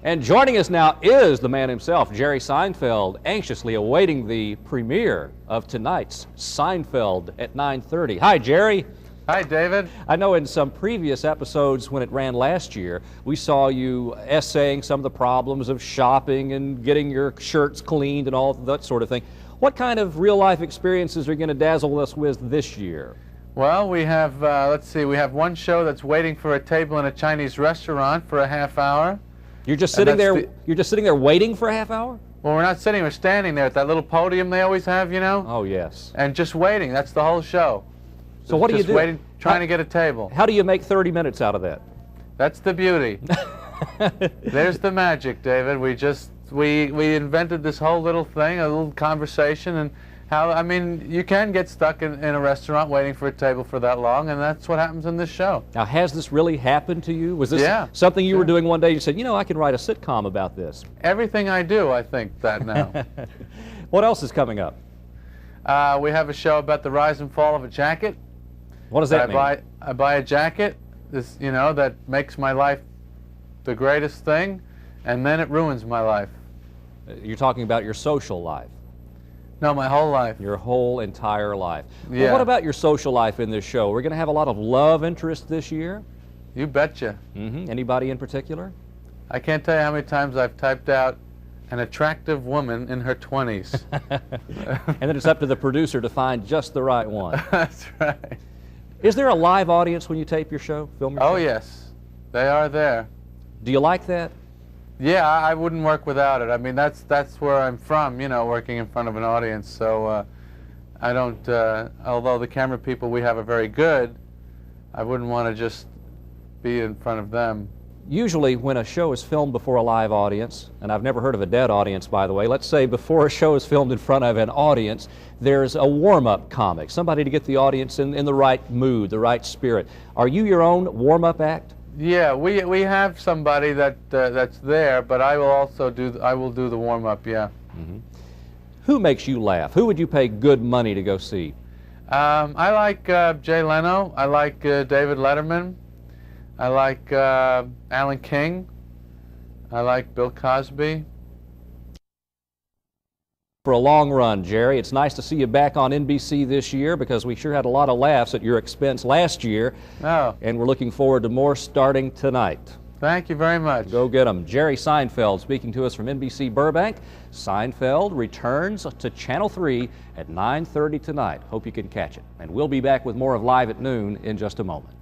And joining us now is the man himself, Jerry Seinfeld, anxiously awaiting the premiere of tonight's Seinfeld at 9:30. Hi, Jerry. Hi, David. I know in some previous episodes when it ran last year, we saw you essaying some of the problems of shopping and getting your shirts cleaned and all that sort of thing. What kind of real-life experiences are you going to dazzle us with this year? Well, we have, let's see, we have one show that's waiting for a table in a Chinese restaurant for a half hour. You're just sitting there. You're just sitting there waiting for a half hour? Well, we're not sitting. We're standing there at that little podium they always have, you know. Oh yes. And just waiting. That's the whole show. So what do you do? Just waiting, trying to get a table. How do you make 30 minutes out of that? That's the beauty. There's the magic, David. We invented this whole little thing, a little conversation, and how, I mean, you can get stuck in a restaurant waiting for a table for that long, and that's what happens in this show. Now, has this really happened to you? Was this something you were doing one day? You said, you know, I can write a sitcom about this. Everything I do, I think that now. What else is coming up? We have a show about the rise and fall of a jacket. What does that mean? I buy a jacket, you know, that makes my life the greatest thing, and then it ruins my life. You're talking about your social life. No, my whole life. Your whole entire life. Yeah. Well, what about your social life in this show? We're going to have a lot of love interest this year? You betcha. Anybody in particular? I can't tell you how many times I've typed out an attractive woman in her 20s. And then it's up to the producer to find just the right one. That's right. Is there a live audience when you tape your show, film your show? Oh, yes. They are there. Do you like that? Yeah, I wouldn't work without it. I mean, that's where I'm from, you know, working in front of an audience. So I don't, although the camera people we have are very good, I wouldn't want to just be in front of them. Usually when a show is filmed before a live audience, and I've never heard of a dead audience, by the way, let's say before a show is filmed in front of an audience, there's a warm-up comic, somebody to get the audience in the right mood, the right spirit. Are you your own warm-up act? Yeah, we have somebody that's there, but I will do the warm-up, yeah. Who makes you laugh? Who would you pay good money to go see? I like Jay Leno. I like David Letterman. I like Alan King. I like Bill Cosby. For a long run, Jerry. It's nice to see you back on NBC this year because we sure had a lot of laughs at your expense last year. Oh. And we're looking forward to more starting tonight. Thank you very much. Go get them. Jerry Seinfeld speaking to us from NBC Burbank. Seinfeld returns to Channel 3 at 9:30 tonight. Hope you can catch it. And we'll be back with more of Live at Noon in just a moment.